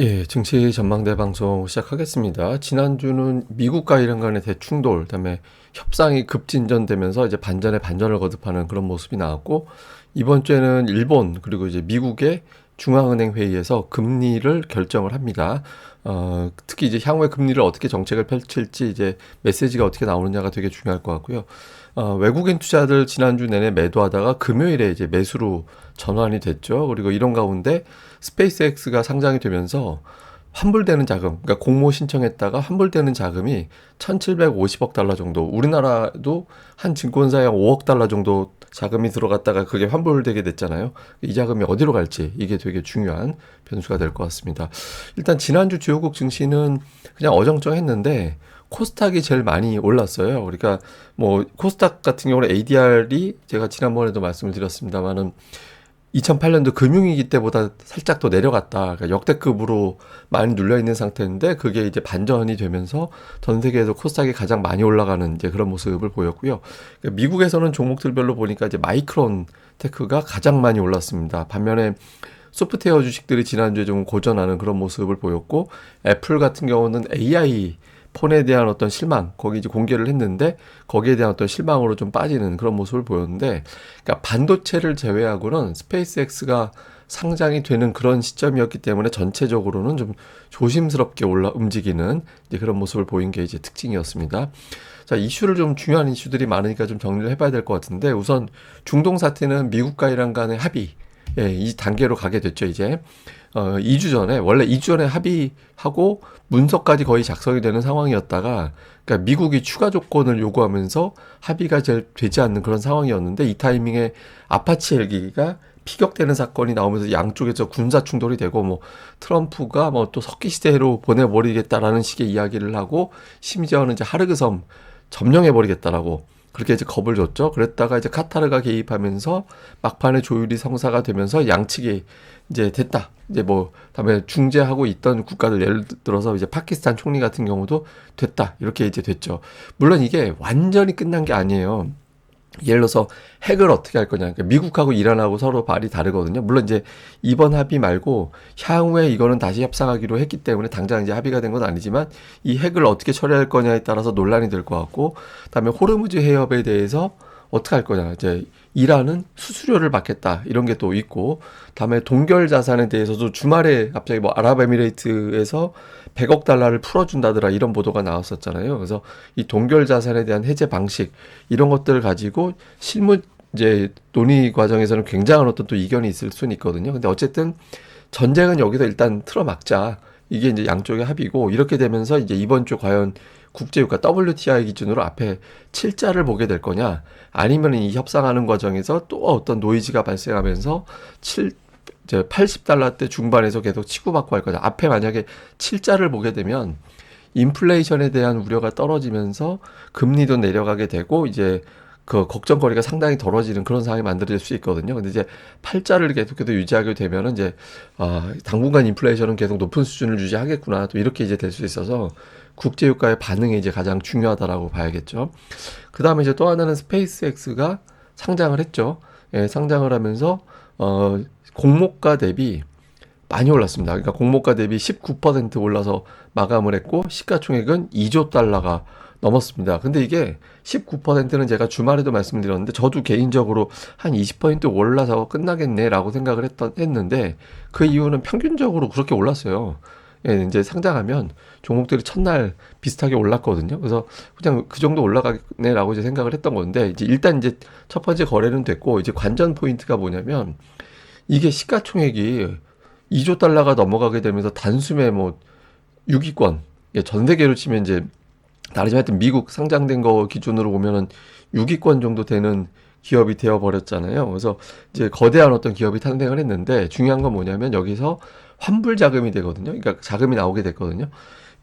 예, 증시 전망대 방송 시작하겠습니다. 지난주는 미국과 이란 간의 대충돌, 그다음에 협상이 급진전되면서 이제 반전에 반전을 거듭하는 그런 모습이 나왔고, 이번 주에는 일본 그리고 이제 미국의 중앙은행 회의에서 금리를 결정을 합니다. 특히 이제 향후에 금리를 어떻게 정책을 펼칠지 이제 메시지가 어떻게 나오느냐가 되게 중요할 것 같고요. 외국인 투자들 지난주 내내 매도하다가 금요일에 이제 매수로 전환이 됐죠. 그리고 이런 가운데 스페이스X가 상장이 되면서 환불되는 자금, 그러니까 공모 신청했다가 환불되는 자금이 1,750억 달러 정도, 우리나라도 한 증권사에 5억 달러 정도 자금이 들어갔다가 그게 환불되게 됐잖아요. 이 자금이 어디로 갈지 이게 되게 중요한 변수가 될 것 같습니다. 일단 지난주 주요국 증시는 그냥 어정쩡했는데 코스닥이 제일 많이 올랐어요. 그러니까 뭐 코스닥 같은 경우는 ADR이 제가 지난번에도 말씀을 드렸습니다만은 2008년도 금융위기 때보다 살짝 더 내려갔다. 그러니까 역대급으로 많이 눌려 있는 상태인데 그게 이제 반전이 되면서 전 세계에서 코스닥이 가장 많이 올라가는 이제 그런 모습을 보였고요. 그러니까 미국에서는 종목들별로 보니까 이제 마이크론 테크가 가장 많이 올랐습니다. 반면에 소프트웨어 주식들이 지난주에 좀 고전하는 그런 모습을 보였고, 애플 같은 경우는 AI 폰에 대한 어떤 실망, 거기 이제 공개를 했는데 거기에 대한 어떤 실망으로 좀 빠지는 그런 모습을 보였는데, 그러니까 반도체를 제외하고는 스페이스X가 상장이 되는 그런 시점이었기 때문에 전체적으로는 좀 조심스럽게 움직이는 이제 그런 모습을 보인 게 이제 특징이었습니다. 자, 이슈를 좀 중요한 이슈들이 많으니까 좀 정리를 해봐야 될 것 같은데, 우선 중동 사태는 미국과 이란 간의 합의, 예, 이 단계로 가게 됐죠, 이제. 2주 전에, 원래 2주 전에 합의하고 문서까지 거의 작성이 되는 상황이었다가, 그러니까 미국이 추가 조건을 요구하면서 합의가 잘 되지 않는 그런 상황이었는데, 이 타이밍에 아파치 헬기가 피격되는 사건이 나오면서 양쪽에서 군사 충돌이 되고, 뭐 트럼프가 뭐 또 석기 시대로 보내버리겠다라는 식의 이야기를 하고, 심지어는 이제 하르그 섬 점령해버리겠다라고 그렇게 이제 겁을 줬죠. 그랬다가 이제 카타르가 개입하면서 막판에 조율이 성사가 되면서 양측이 이제 됐다. 이제 뭐 다음에 중재하고 있던 국가들, 예를 들어서 이제 파키스탄 총리 같은 경우도 됐다. 이렇게 이제 됐죠. 물론 이게 완전히 끝난 게 아니에요. 예를 들어서 핵을 어떻게 할 거냐. 그러니까 미국하고 이란하고 서로 발이 다르거든요. 물론 이제 이번 합의 말고 향후에 이거는 다시 협상하기로 했기 때문에 당장 이제 합의가 된 건 아니지만, 이 핵을 어떻게 처리할 거냐에 따라서 논란이 될 것 같고, 그다음에 호르무즈 해협에 대해서 어떻게 할 거냐. 이제 이란은 수수료를 받겠다. 이런 게 또 있고, 다음에 동결 자산에 대해서도 주말에 갑자기 뭐 아랍에미레이트에서 100억 달러를 풀어준다더라 이런 보도가 나왔었잖아요. 그래서 이 동결 자산에 대한 해제 방식 이런 것들을 가지고 실무 이제 논의 과정에서는 굉장한 어떤 또 이견이 있을 수는 있거든요. 근데 어쨌든 전쟁은 여기서 일단 틀어막자. 이게 이제 양쪽의 합의고, 이렇게 되면서 이제 이번 주 과연 국제유가 WTI 기준으로 앞에 7자를 보게 될 거냐, 아니면 이 협상하는 과정에서 또 어떤 노이즈가 발생하면서 7 이제 80달러대 중반에서 계속 치고받고 할 거냐. 앞에 만약에 7자를 보게 되면 인플레이션에 대한 우려가 떨어지면서 금리도 내려가게 되고, 이제 그 걱정거리가 상당히 덜어지는 그런 상황이 만들어질 수 있거든요. 근데 이제 8자를 계속해서 유지하게 되면은 이제 당분간 인플레이션은 계속 높은 수준을 유지하겠구나, 또 이렇게 이제 될 수 있어서 국제유가의 반응이 이제 가장 중요하다라고 봐야겠죠. 그 다음에 이제 또 하나는 스페이스X가 상장을 했죠. 예, 상장을 하면서 공모가 대비 많이 올랐습니다. 그러니까 공모가 대비 19% 올라서 마감을 했고, 시가총액은 2조 달러가 넘었습니다. 근데 이게 19%는 제가 주말에도 말씀을 드렸는데, 저도 개인적으로 한 20% 올라서 끝나겠네라고 생각을 했는데, 그 이유는 평균적으로 그렇게 올랐어요. 예, 이제 상장하면 종목들이 첫날 비슷하게 올랐거든요. 그래서 그냥 그 정도 올라가네라고 이제 생각을 했던 건데, 이제 일단 이제 첫 번째 거래는 됐고, 이제 관전 포인트가 뭐냐면, 이게 시가총액이 2조 달러가 넘어가게 되면서 단숨에 뭐 6위권, 전 세계로 치면 이제 다르지만 하여튼 미국 상장된 거 기준으로 보면은 6위권 정도 되는 기업이 되어 버렸잖아요. 그래서 이제 거대한 어떤 기업이 탄생을 했는데, 중요한 건 뭐냐면 여기서 환불 자금이 되거든요. 그러니까 자금이 나오게 됐거든요.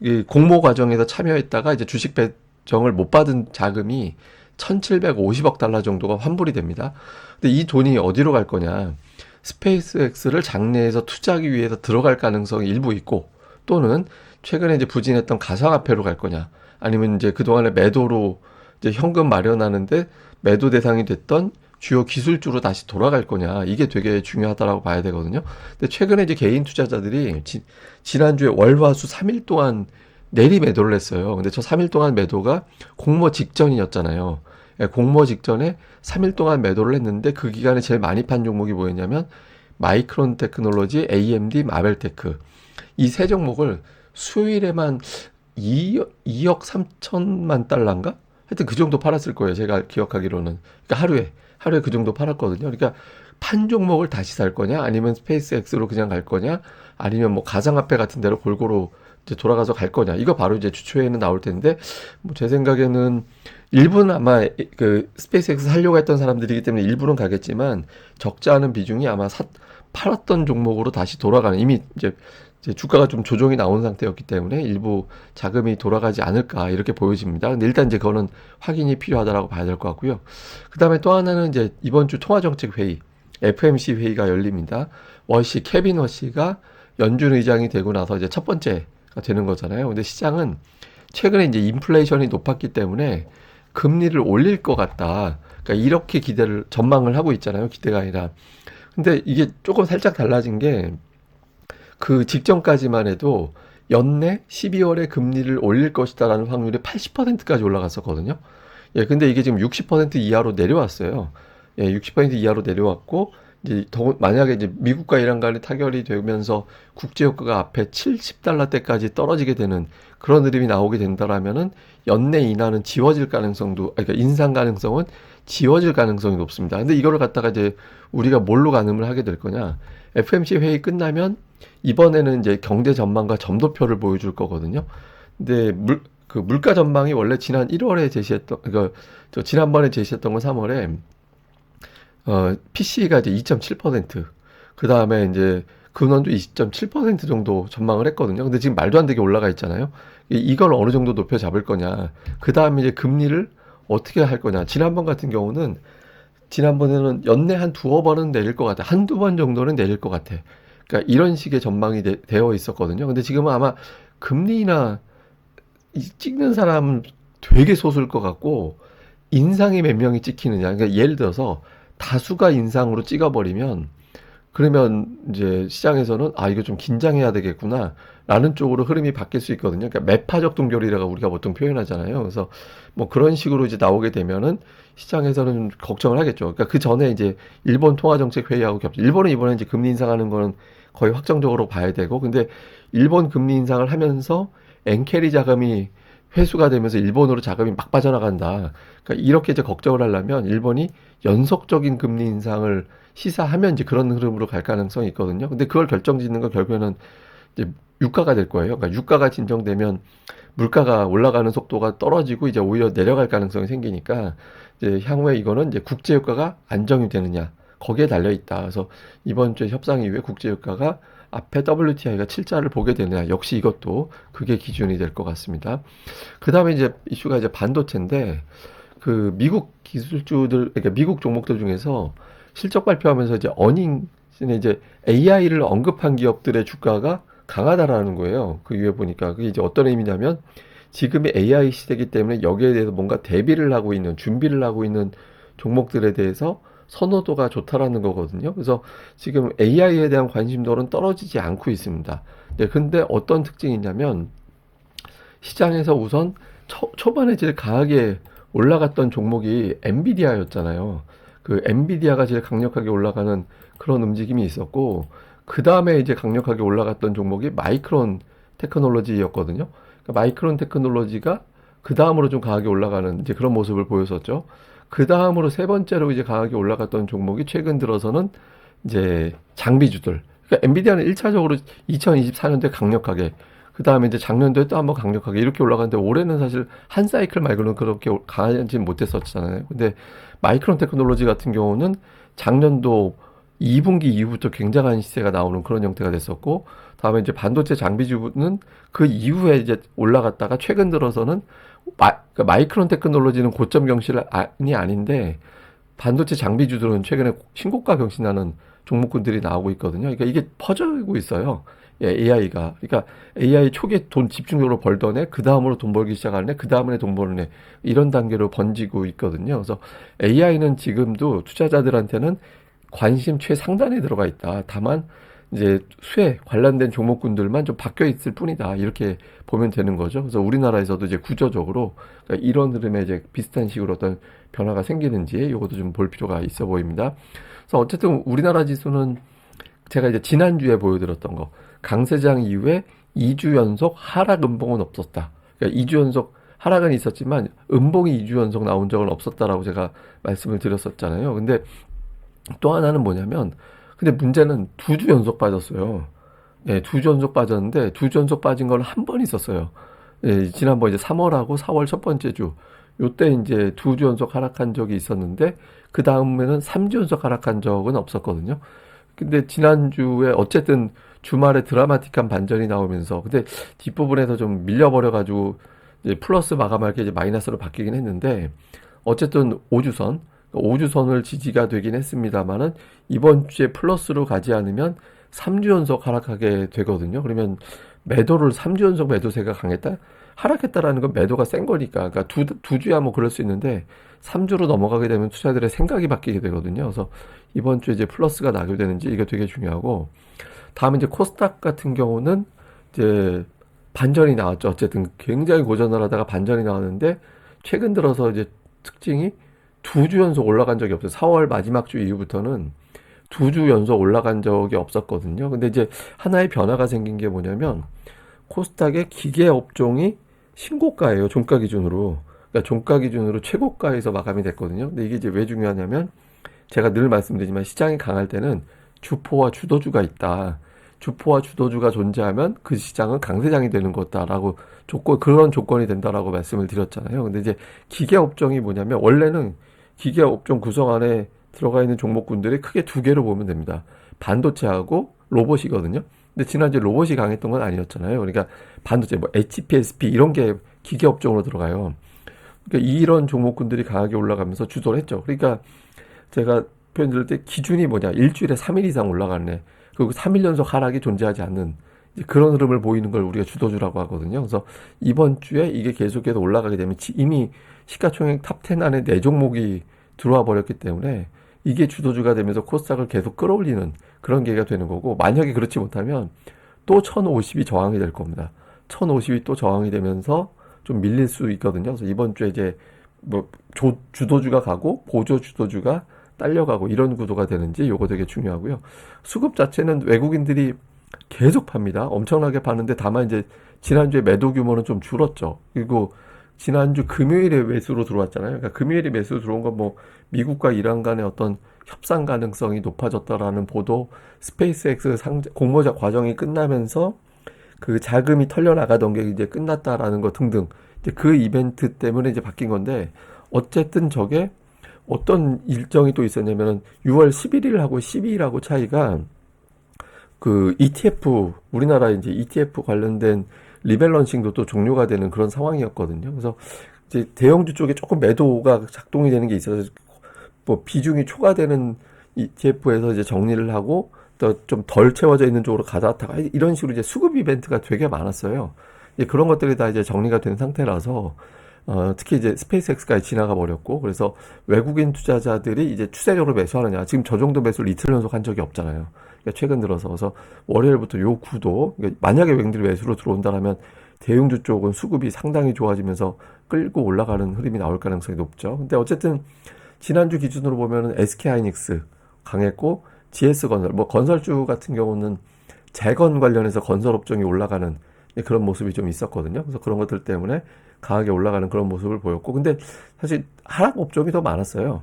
이 공모 과정에서 참여했다가 이제 주식 배정을 못 받은 자금이 1,750억 달러 정도가 환불이 됩니다. 근데 이 돈이 어디로 갈 거냐? 스페이스X를 장내에서 투자하기 위해서 들어갈 가능성이 일부 있고, 또는 최근에 이제 부진했던 가상화폐로 갈 거냐, 아니면 이제 그동안에 매도로 이제 현금 마련하는데 매도 대상이 됐던 주요 기술주로 다시 돌아갈 거냐, 이게 되게 중요하다라고 봐야 되거든요. 근데 최근에 이제 개인 투자자들이 지난주에 월화수 3일 동안 내리 매도를 했어요. 근데 저 3일 동안 매도가 공모 직전이었잖아요. 예, 공모 직전에 3일 동안 매도를 했는데 그 기간에 제일 많이 판 종목이 뭐였냐면 마이크론 테크놀로지, AMD, 마벨테크, 이 세 종목을 수요일에만 2억 3천만 달러인가? 하여튼 그 정도 팔았을 거예요. 제가 기억하기로는. 그러니까 하루에 그 정도 팔았거든요. 그러니까 판 종목을 다시 살 거냐, 아니면 스페이스X로 그냥 갈 거냐, 아니면 뭐 가상화폐 같은 데로 골고루 이제 돌아가서 갈 거냐. 이거 바로 이제 주초에는 나올 텐데, 뭐 제 생각에는 일부는 아마 그 스페이스X 살려고 했던 사람들이기 때문에 일부는 가겠지만 적지 않은 비중이 아마 팔았던 종목으로 다시 돌아가는, 이미 이제 주가가 좀 조정이 나온 상태였기 때문에 일부 자금이 돌아가지 않을까 이렇게 보여집니다. 근데 일단 이제 그거는 확인이 필요하다라고 봐야 될 것 같고요. 그 다음에 또 하나는 이제 이번 주 통화정책회의, FMC 회의가 열립니다. 케빈 워시가 연준 의장이 되고 나서 이제 첫 번째가 되는 거잖아요. 근데 시장은 최근에 이제 인플레이션이 높았기 때문에 금리를 올릴 것 같다, 그러니까 이렇게 전망을 하고 있잖아요. 기대가 아니라. 근데 이게 조금 살짝 달라진 게, 그 직전까지만 해도 연내 12월에 금리를 올릴 것이다라는 확률이 80%까지 올라갔었거든요. 예, 근데 이게 지금 60% 이하로 내려왔어요. 예, 60% 이하로 내려왔고, 이제 만약에 이제 미국과 이란 간의 타결이 되면서 국제유가가 앞에 70달러대까지 떨어지게 되는 그런 흐름이 나오게 된다라면은 연내 인하는 지워질 가능성도, 그러니까 인상 가능성은 지워질 가능성이 높습니다. 근데 이거를 갖다가 이제 우리가 뭘로 가늠을 하게 될 거냐? FMC 회의 끝나면 이번에는 이제 경제 전망과 점도표를 보여줄 거거든요. 근데 물가 전망이 원래 지난 1월에 제시했던, 그러니까 지난번에 제시했던 건 3월에 PC가 이제 2.7%, 그 다음에 이제 근원도 2.7% 정도 전망을 했거든요. 근데 지금 말도 안 되게 올라가 있잖아요. 이걸 어느 정도 높여 잡을 거냐. 그 다음에 이제 금리를 어떻게 할 거냐. 지난번에는 연내 한 두어 번은 내릴 것 같아. 한두 번 정도는 내릴 것 같아. 그러니까 이런 식의 전망이 되어 있었거든요. 근데 지금은 아마 금리나 찍는 사람은 되게 소수일 것 같고, 인상이 몇 명이 찍히느냐. 그러니까 예를 들어서 다수가 인상으로 찍어버리면, 그러면 이제 시장에서는 이거 좀 긴장해야 되겠구나 라는 쪽으로 흐름이 바뀔 수 있거든요. 그러니까 매파적 동결이라고 우리가 보통 표현하잖아요. 그래서 뭐 그런 식으로 이제 나오게 되면은 시장에서는 좀 걱정을 하겠죠. 그러니까 그 전에 이제 일본 통화정책 회의하고 일본은 이번에 이제 금리 인상하는 거는 거의 확정적으로 봐야 되고, 근데 일본 금리 인상을 하면서 엔캐리 자금이 회수가 되면서 일본으로 자금이 막 빠져나간다. 그러니까 이렇게 이제 걱정을 하려면 일본이 연속적인 금리 인상을 시사하면 이제 그런 흐름으로 갈 가능성이 있거든요. 근데 그걸 결정짓는 건 결국에는 이제 유가가 될 거예요. 그러니까 유가가 진정되면 물가가 올라가는 속도가 떨어지고 이제 오히려 내려갈 가능성이 생기니까, 이제 향후에 이거는 이제 국제유가가 안정이 되느냐, 거기에 달려 있다. 그래서 이번 주에 협상 이후에 국제유가가 앞에 WTI가 7자를 보게 되느냐, 역시 이것도 그게 기준이 될 것 같습니다. 그 다음에 이제 이슈가 이제 반도체인데, 그 미국 기술주들, 그러니까 미국 종목들 중에서 실적 발표하면서 이제 어닝에 이제 AI를 언급한 기업들의 주가가 강하다라는 거예요. 그 위에 보니까 그게 이제 어떤 의미냐면, 지금의 AI 시대이기 때문에 여기에 대해서 뭔가 대비를 하고 있는, 준비를 하고 있는 종목들에 대해서 선호도가 좋다라는 거거든요. 그래서 지금 AI에 대한 관심도는 떨어지지 않고 있습니다. 네, 근데 어떤 특징이 있냐면, 시장에서 우선 초반에 제일 강하게 올라갔던 종목이 엔비디아였잖아요. 그 엔비디아가 제일 강력하게 올라가는 그런 움직임이 있었고, 그 다음에 이제 강력하게 올라갔던 종목이 마이크론 테크놀로지였거든요. 그러니까 마이크론 테크놀로지가 그 다음으로 좀 강하게 올라가는 이제 그런 모습을 보였었죠. 그 다음으로 세 번째로 이제 강하게 올라갔던 종목이 최근 들어서는 이제 장비주들. 그러니까 엔비디아는 1차적으로 2024년도에 강력하게, 그 다음에 이제 작년도에 또 한번 강력하게 이렇게 올라갔는데, 올해는 사실 한 사이클 말고는 그렇게 강하지 못했었잖아요. 근데 마이크론 테크놀로지 같은 경우는 작년도 2분기 이후부터 굉장한 시세가 나오는 그런 형태가 됐었고, 다음에 이제 반도체 장비주는 그 이후에 이제 올라갔다가 최근 들어서는 그러니까 마이크론 테크놀로지는 고점 경신이 아닌데, 반도체 장비주들은 최근에 신고가 경신하는 종목군들이 나오고 있거든요. 그러니까 이게 퍼져가고 있어요. 예, AI가. 그러니까 AI 초기에 돈 집중적으로 벌던 애, 그 다음으로 돈 벌기 시작하는 애, 그 다음에 돈 버는 애, 이런 단계로 번지고 있거든요. 그래서 AI는 지금도 투자자들한테는 관심 최상단에 들어가 있다. 다만 이제 수혜 관련된 종목군들만 좀 바뀌어 있을 뿐이다. 이렇게 보면 되는 거죠. 그래서 우리나라에서도 이제 구조적으로 그러니까 이런 흐름에 이제 비슷한 식으로 어떤 변화가 생기는지 이것도 좀 볼 필요가 있어 보입니다. 그래서 어쨌든 우리나라 지수는 제가 이제 지난주에 보여드렸던 거 강세장 이후에 2주 연속 하락 음봉은 없었다. 그러니까 2주 연속 하락은 있었지만 음봉이 2주 연속 나온 적은 없었다라고 제가 말씀을 드렸었잖아요. 근데 또 하나는 뭐냐면 근데 문제는 2주 연속 빠졌어요. 예, 2주 연속 빠졌는데 2주 연속 빠진 건 한 번 있었어요. 예, 지난번 이제 3월하고 4월 첫 번째 주 요때 이제 2주 연속 하락한 적이 있었는데 그 다음에는 3주 연속 하락한 적은 없었거든요. 근데 지난주에 어쨌든 주말에 드라마틱한 반전이 나오면서 근데 뒷부분에서 좀 밀려버려가지고 이제 플러스 마감할 게 이제 마이너스로 바뀌긴 했는데 어쨌든 5주선 5주선을 지지가 되긴 했습니다만은 이번 주에 플러스로 가지 않으면 3주 연속 하락하게 되거든요. 그러면 매도를 3주 연속 매도세가 강했다? 하락했다라는 건 매도가 센 거니까. 그러니까 두 주야 뭐 그럴 수 있는데 3주로 넘어가게 되면 투자들의 생각이 바뀌게 되거든요. 그래서 이번 주에 이제 플러스가 나게 되는지 이게 되게 중요하고 다음에 이제 코스닥 같은 경우는 이제 반전이 나왔죠. 어쨌든 굉장히 고전을 하다가 반전이 나왔는데 최근 들어서 이제 특징이 2주 연속 올라간 적이 없어요. 4월 마지막 주 이후부터는 2주 연속 올라간 적이 없었거든요. 근데 이제 하나의 변화가 생긴 게 뭐냐면 코스닥의 기계 업종이 신고가예요. 종가 기준으로. 그러니까 종가 기준으로 최고가에서 마감이 됐거든요. 근데 이게 이제 왜 중요하냐면 제가 늘 말씀드리지만 시장이 강할 때는 주포와 주도주가 있다. 주포와 주도주가 존재하면 그 시장은 강세장이 되는 거다라고 그런 조건이 된다라고 말씀을 드렸잖아요. 근데 이제 기계 업종이 뭐냐면 원래는 기계 업종 구성 안에 들어가 있는 종목군들이 크게 두 개로 보면 됩니다. 반도체하고 로봇이거든요. 근데 지난주에 로봇이 강했던 건 아니었잖아요. 그러니까 반도체, 뭐 HPSP 이런 게 기계 업종으로 들어가요. 그러니까 이런 종목군들이 강하게 올라가면서 주도를 했죠. 그러니까 제가 표현 드릴 때 기준이 뭐냐. 일주일에 3일 이상 올라가네. 그리고 3일 연속 하락이 존재하지 않는 그런 흐름을 보이는 걸 우리가 주도주라고 하거든요. 그래서 이번 주에 이게 계속해서 올라가게 되면 이미 시가총액 탑10 안에 4종목이 들어와 버렸기 때문에 이게 주도주가 되면서 코스닥을 계속 끌어올리는 그런 계기가 되는 거고 만약에 그렇지 못하면 또 1050이 저항이 될 겁니다. 1050이 또 저항이 되면서 좀 밀릴 수 있거든요. 그래서 이번 주에 이제 뭐 주도주가 가고 보조 주도주가 딸려가고 이런 구도가 되는지 요거 되게 중요하고요. 수급 자체는 외국인들이 계속 팝니다. 엄청나게 파는데 다만 이제 지난주에 매도 규모는 좀 줄었죠. 그리고 지난주 금요일에 매수로 들어왔잖아요. 그러니까 금요일에 매수로 들어온 건 뭐 미국과 이란 간의 어떤 협상 가능성이 높아졌다라는 보도, 스페이스X 공모자 과정이 끝나면서 그 자금이 털려 나가던 게 이제 끝났다라는 거 등등 이제 그 이벤트 때문에 이제 바뀐 건데 어쨌든 저게 어떤 일정이 또 있었냐면은 6월 11일하고 12일하고 차이가 그 ETF 우리나라 이제 ETF 관련된 리밸런싱도 또 종료가 되는 그런 상황이었거든요. 그래서 이제 대형주 쪽에 조금 매도가 작동이 되는 게 있어서 뭐 비중이 초과되는 ETF에서 이제 정리를 하고 또 좀 덜 채워져 있는 쪽으로 가다가 이런 식으로 이제 수급 이벤트가 되게 많았어요. 이제 그런 것들이 다 이제 정리가 된 상태라서 특히 이제 스페이스X까지 지나가 버렸고 그래서 외국인 투자자들이 이제 추세적으로 매수하느냐 지금 저 정도 매수를 이틀 연속 한 적이 없잖아요. 그러니까 최근 들어서 그래서 월요일부터 요 구도 그러니까 만약에 외국인들이 매수로 들어온다라면 대형주 쪽은 수급이 상당히 좋아지면서 끌고 올라가는 흐름이 나올 가능성이 높죠. 근데 어쨌든 지난주 기준으로 보면은 SK하이닉스 강했고 GS건설 뭐 건설주 같은 경우는 재건 관련해서 건설 업종이 올라가는 그런 모습이 좀 있었거든요. 그래서 그런 것들 때문에 강하게 올라가는 그런 모습을 보였고, 근데 사실 하락 업종이 더 많았어요.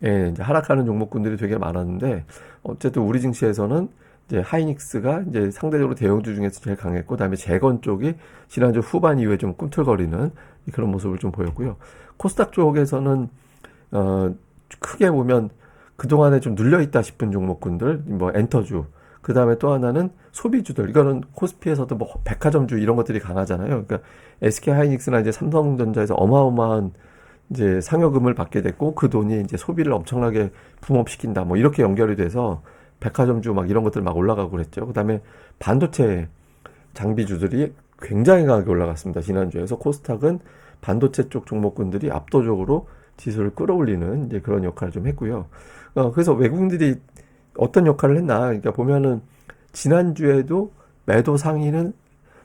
예, 이제 하락하는 종목군들이 되게 많았는데, 어쨌든 우리 증시에서는 이제 하이닉스가 이제 상대적으로 대형주 중에서 제일 강했고, 그다음에 재건 쪽이 지난주 후반 이후에 좀 꿈틀거리는 그런 모습을 좀 보였고요. 코스닥 쪽에서는 크게 보면 그동안에 좀 눌려있다 싶은 종목군들, 뭐 엔터주, 그 다음에 또 하나는 소비주들. 이거는 코스피에서도 뭐 백화점주 이런 것들이 강하잖아요. 그러니까 SK 하이닉스나 이제 삼성전자에서 어마어마한 이제 상여금을 받게 됐고 그 돈이 이제 소비를 엄청나게 붐업시킨다. 뭐 이렇게 연결이 돼서 백화점주 막 이런 것들 막 올라가고 그랬죠. 그다음에 반도체 장비주들이 굉장히 강하게 올라갔습니다. 지난주에서 코스닥은 반도체 쪽 종목군들이 압도적으로 지수를 끌어올리는 이제 그런 역할을 좀 했고요. 그래서 외국인들이 어떤 역할을 했나? 그러니까 보면은 지난주에도 매도 상위는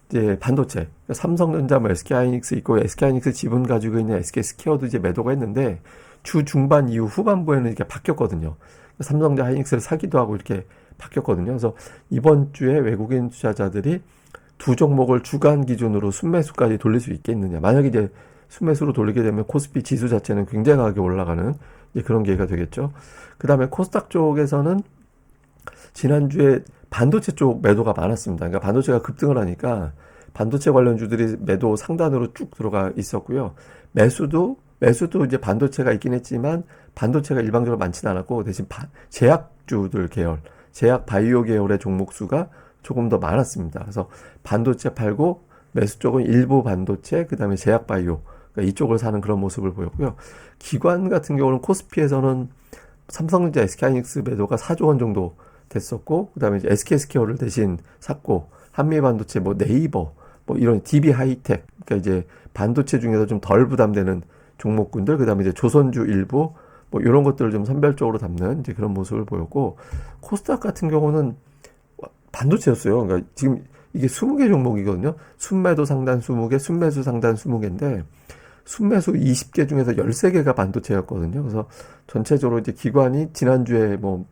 이제 반도체, 그러니까 삼성전자, 뭐 SK하이닉스 있고 SK하이닉스 지분 가지고 있는 SK스퀘어도 이제 매도가 했는데 주 중반 이후 후반부에는 이렇게 바뀌었거든요. 삼성전자 하이닉스를 사기도 하고 이렇게 바뀌었거든요. 그래서 이번 주에 외국인 투자자들이 두 종목을 주간 기준으로 순매수까지 돌릴 수 있겠느냐. 만약에 이제 순매수로 돌리게 되면 코스피 지수 자체는 굉장히 강하게 올라가는 이제 그런 기회가 되겠죠. 그 다음에 코스닥 쪽에서는 지난주에 반도체 쪽 매도가 많았습니다. 그러니까 반도체가 급등을 하니까 반도체 관련주들이 매도 상단으로 쭉 들어가 있었고요. 매수도 이제 반도체가 있긴 했지만 반도체가 일방적으로 많지는 않았고 대신 제약주들 계열, 제약 바이오 계열의 종목 수가 조금 더 많았습니다. 그래서 반도체 팔고 매수 쪽은 일부 반도체, 그 다음에 제약 바이오, 그러니까 이쪽을 사는 그런 모습을 보였고요. 기관 같은 경우는 코스피에서는 삼성전자, SK하이닉스 매도가 4조 원 정도 됐었고, 그 다음에 이제 SK스퀘어를 대신 샀고, 한미반도체, 뭐 네이버, 뭐 이런 DB하이텍, 그러니까 이제 반도체 중에서 좀 덜 부담되는 종목군들, 그 다음에 이제 조선주 일부, 뭐 이런 것들을 좀 선별적으로 담는 이제 그런 모습을 보였고, 코스닥 같은 경우는 반도체였어요. 그러니까 지금 이게 20개 종목이거든요. 순매도 상단 20개, 순매수 상단 20개인데, 순매수 20개 중에서 13개가 반도체였거든요. 그래서 전체적으로 이제 기관이 지난주에 뭐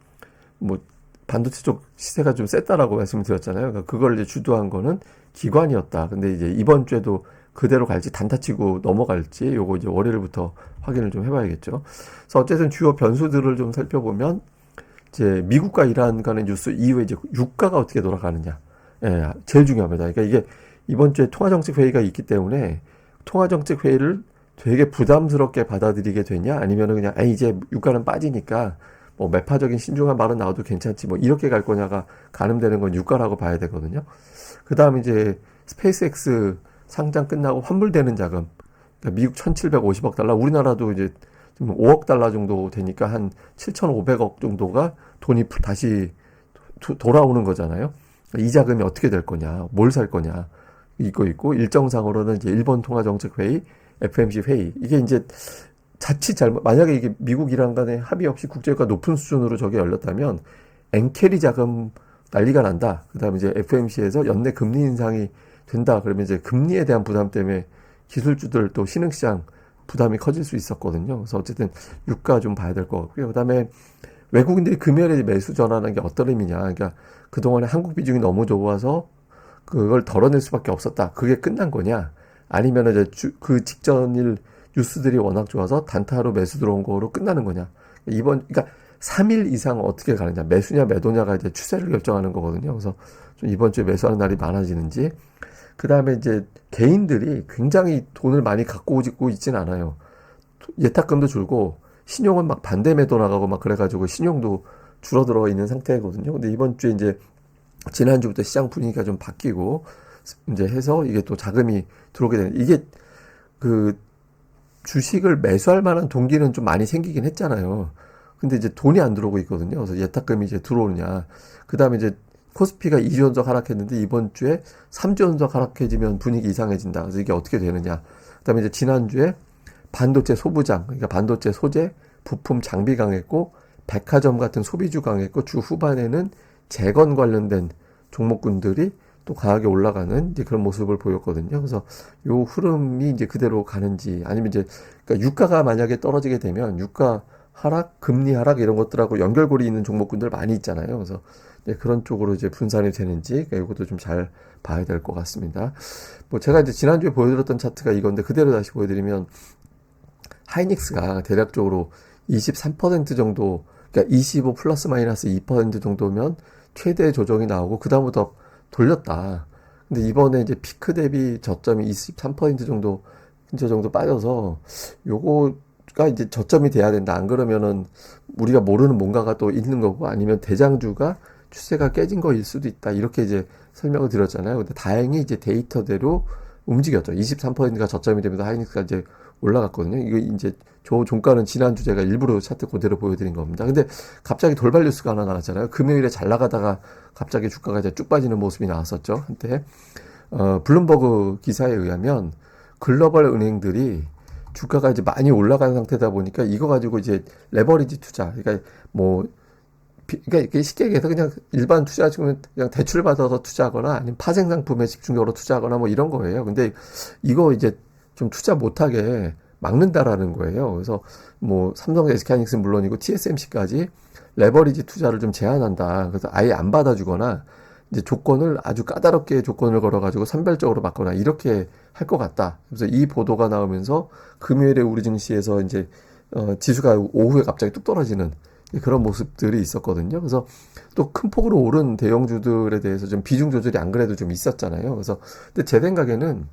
반도체 쪽 시세가 좀 셌다라고 말씀을 드렸잖아요. 그러니까 그걸 이제 주도한 거는 기관이었다. 근데 이제 이번 주에도 그대로 갈지 단타치고 넘어갈지 요거 이제 월요일부터 확인을 좀 해봐야겠죠. 그래서 어쨌든 주요 변수들을 좀 살펴보면 이제 미국과 이란 간의 뉴스 이후에 이제 유가가 어떻게 돌아가느냐. 예, 제일 중요합니다. 그러니까 이게 이번 주에 통화정책 회의가 있기 때문에 통화정책 회의를 되게 부담스럽게 받아들이게 되냐 아니면은 그냥 이제 유가는 빠지니까 뭐 매파적인 신중한 말은 나와도 괜찮지 뭐 이렇게 갈 거냐가 가늠되는 건 유가라고 봐야 되거든요. 그 다음 이제 스페이스X 상장 끝나고 환불되는 자금, 그러니까 미국 1,750억 달러, 우리나라도 이제 5억 달러 정도 되니까 한 7,500억 정도가 돈이 다시 돌아오는 거잖아요. 이 자금이 어떻게 될 거냐, 뭘 살 거냐, 이거 있고, 일정상으로는 이제 일본 통화정책회의, FMC 회의, 이게 이제 자칫 만약에 이게 미국 이란 간에 합의 없이 국제유가 높은 수준으로 저게 열렸다면, 엔캐리 자금 난리가 난다. 그 다음에 이제 FMC에서 연내 금리 인상이 된다. 그러면 이제 금리에 대한 부담 때문에 기술주들 또 신흥시장 부담이 커질 수 있었거든요. 그래서 어쨌든 유가 좀 봐야 될 것 같고요. 그 다음에 외국인들이 금요일에 매수 전환하는 게 어떤 의미냐. 그러니까 그동안에 한국 비중이 너무 좋아서 그걸 덜어낼 수밖에 없었다. 그게 끝난 거냐. 아니면 이제 그 직전일 뉴스들이 워낙 좋아서 단타로 매수 들어온 거로 끝나는 거냐. 그러니까 3일 이상 어떻게 가느냐. 매수냐 매도냐가 이제 추세를 결정하는 거거든요. 그래서 좀 이번 주에 매수하는 날이 많아지는지. 그 다음에 이제 개인들이 굉장히 돈을 많이 갖고 오고 있진 않아요. 예탁금도 줄고 신용은 막 반대 매도 나가고 막 그래가지고 신용도 줄어들어 있는 상태거든요. 근데 이번 주에 이제 지난주부터 시장 분위기가 좀 바뀌고 이제 해서 이게 또 자금이 들어오게 되는, 이게 그 주식을 매수할 만한 동기는 좀 많이 생기긴 했잖아요. 근데 이제 돈이 안 들어오고 있거든요. 그래서 예탁금이 이제 들어오느냐. 그 다음에 이제 코스피가 2주 연속 하락했는데 이번 주에 3주 연속 하락해지면 분위기 이상해진다. 그래서 이게 어떻게 되느냐. 그 다음에 이제 지난주에 반도체 소부장, 그러니까 반도체 소재, 부품 장비 강했고, 백화점 같은 소비주 강했고, 주 후반에는 재건 관련된 종목군들이 또 강하게 올라가는 이제 그런 모습을 보였거든요. 그래서 요 흐름이 이제 그대로 가는지, 아니면 이제, 그러니까 유가가 만약에 떨어지게 되면 유가 하락, 금리 하락 이런 것들하고 연결고리 있는 종목군들 많이 있잖아요. 그래서 그런 쪽으로 이제 분산이 되는지, 그러니까 이것도 좀 잘 봐야 될 것 같습니다. 뭐 제가 이제 지난주에 보여드렸던 차트가 이건데 그대로 다시 보여드리면 하이닉스가 대략적으로 23% 정도, 그러니까 25 플러스 마이너스 2% 정도면 최대 조정이 나오고 그다음부터 돌렸다. 근데 이번에 이제 피크 대비 저점이 23% 정도, 근처 정도 빠져서 요거가 이제 저점이 돼야 된다. 안 그러면은 우리가 모르는 뭔가가 또 있는 거고, 아니면 대장주가 추세가 깨진 거일 수도 있다. 이렇게 이제 설명을 드렸잖아요. 근데 다행히 이제 데이터대로 움직였죠. 23%가 저점이 되면서 하이닉스가 이제 올라갔거든요. 이거 이제 저 종가는 지난주 제가 일부러 차트 그대로 보여드린 겁니다. 근데 갑자기 돌발 뉴스가 하나 나왔잖아요. 금요일에 잘 나가다가 갑자기 주가가 이제 쭉 빠지는 모습이 나왔었죠. 한때. 블룸버그 기사에 의하면 글로벌 은행들이 주가가 이제 많이 올라간 상태다 보니까 이거 가지고 이제 레버리지 투자, 그러니까 뭐 그러니까 이게 쉽게 얘기해서 그냥 일반 투자 지금 그냥 대출 받아서 투자하거나 아니면 파생 상품에 집중적으로 투자하거나 뭐 이런 거예요. 근데 이거 이제 좀 투자 못하게 막는다라는 거예요. 그래서 뭐 삼성 SK하이닉스는 물론이고 TSMC까지 레버리지 투자를 좀 제한한다. 그래서 아예 안 받아주거나 이제 조건을 아주 까다롭게 조건을 걸어가지고 산별적으로 받거나 이렇게 할 것 같다. 그래서 이 보도가 나오면서 금요일에 우리 증시에서 이제 지수가 오후에 갑자기 뚝 떨어지는 그런 모습들이 있었거든요. 그래서 또 큰 폭으로 오른 대형주들에 대해서 좀 비중 조절이 안 그래도 좀 있었잖아요. 그래서 근데 제 생각에는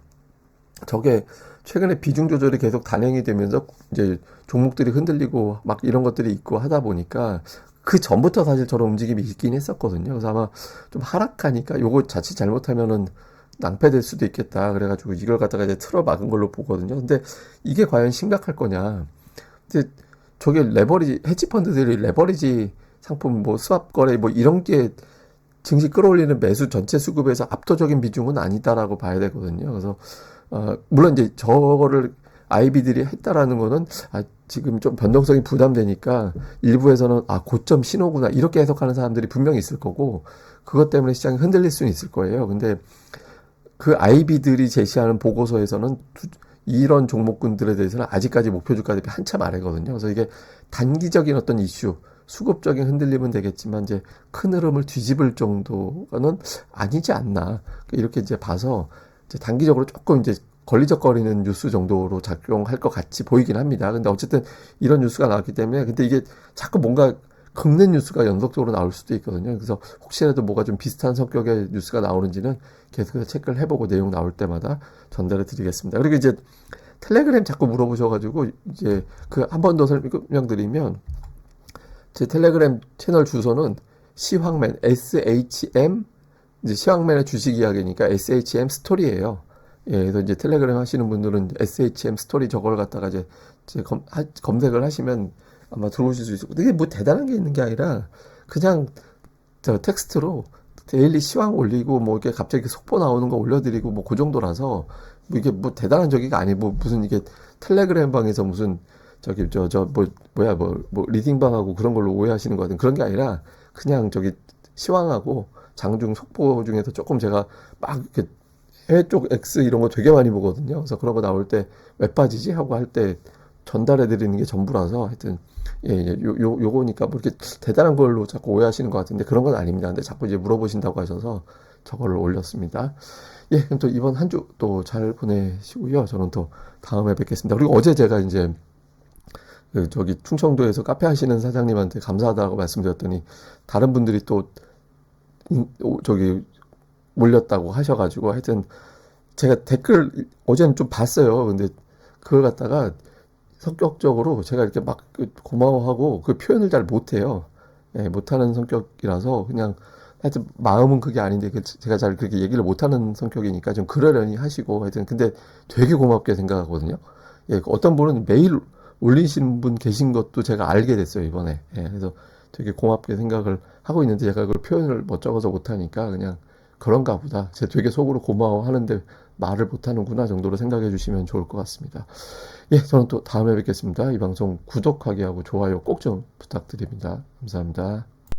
저게 최근에 비중 조절이 계속 단행이 되면서 이제 종목들이 흔들리고 막 이런 것들이 있고 하다 보니까 그 전부터 사실 저런 움직임이 있긴 했었거든요. 그래서 아마 좀 하락하니까 요거 자칫 잘못하면은 낭패될 수도 있겠다. 그래가지고 이걸 갖다가 이제 틀어 막은 걸로 보거든요. 근데 이게 과연 심각할 거냐. 근데 저게 레버리지, 헤지펀드들이 레버리지 상품 뭐 스왑 거래 뭐 이런 게 증시 끌어올리는 매수 전체 수급에서 압도적인 비중은 아니다라고 봐야 되거든요. 그래서 물론 이제 저거를 IB들이 했다라는 거는 지금 좀 변동성이 부담되니까 일부에서는 고점 신호구나 이렇게 해석하는 사람들이 분명히 있을 거고 그것 때문에 시장이 흔들릴 수는 있을 거예요. 근데 그 IB들이 제시하는 보고서에서는 이런 종목군들에 대해서는 아직까지 목표 주가 대비 한참 아래거든요. 그래서 이게 단기적인 어떤 이슈, 수급적인 흔들림은 되겠지만 이제 큰 흐름을 뒤집을 정도는 아니지 않나 이렇게 이제 봐서 이제 단기적으로 조금 이제 걸리적거리는 뉴스 정도로 작용할 것 같이 보이긴 합니다. 근데 어쨌든 이런 뉴스가 나왔기 때문에 근데 이게 자꾸 뭔가 긁는 뉴스가 연속적으로 나올 수도 있거든요. 그래서 혹시라도 뭐가 좀 비슷한 성격의 뉴스가 나오는지는 계속해서 체크를 해보고 내용 나올 때마다 전달해 드리겠습니다. 그리고 이제 텔레그램 자꾸 물어보셔가지고 이제 그 한 번 더 설명드리면 제 텔레그램 채널 주소는 시황맨 SHM 이제 시황맨의 주식 이야기니까 SHM 스토리예요. 예, 그래서 이제 텔레그램 하시는 분들은 SHM 스토리 저걸 갖다가 이제 검색을 하시면 아마 들어오실 수 있을 거예요. 이게 뭐 대단한 게 있는 게 아니라 그냥 저 텍스트로 데일리 시황 올리고 뭐 이렇게 갑자기 속보 나오는 거 올려드리고 뭐 그 정도라서 뭐 이게 뭐 대단한 저기가 아니고 뭐 무슨 이게 텔레그램 방에서 무슨 저기 뭐 리딩 방하고 그런 걸로 오해하시는 거 같은 그런 게 아니라 그냥 저기 시황하고 장중 속보 중에서 조금 제가 막 이렇게 해외 쪽 X 이런 거 되게 많이 보거든요. 그래서 그런 거 나올 때 왜 빠지지 하고 할 때 전달해 드리는 게 전부라서 하여튼 요거니까 뭐 이렇게 대단한 걸로 자꾸 오해하시는 것 같은데 그런 건 아닙니다. 근데 자꾸 이제 물어보신다고 하셔서 저걸 올렸습니다. 예, 그럼 또 이번 한 주 또 잘 보내시고요. 저는 또 다음에 뵙겠습니다. 그리고 어제 제가 이제 그 저기 충청도에서 카페 하시는 사장님한테 감사하다고 말씀드렸더니 다른 분들이 또 저기 몰렸다고 하셔가지고 하여튼 제가 댓글 어제는 좀 봤어요. 근데 그걸 갖다가 성격적으로 제가 이렇게 막 고마워하고 그 표현을 잘 못해요. 예, 못하는 성격이라서 그냥 하여튼 마음은 그게 아닌데 제가 잘 그렇게 얘기를 못하는 성격이니까 좀 그러려니 하시고 하여튼 근데 되게 고맙게 생각하거든요. 예, 어떤 분은 매일 올리시는 분 계신 것도 제가 알게 됐어요, 이번에. 예, 그래서 되게 고맙게 생각을 하고 있는데 제가 그걸 표현을 못 적어서 못하니까 그냥 그런가 보다. 제가 되게 속으로 고마워하는데 말을 못하는구나 정도로 생각해 주시면 좋을 것 같습니다. 예, 저는 또 다음에 뵙겠습니다. 이 방송 구독하기 하고 좋아요 꼭 좀 부탁드립니다. 감사합니다.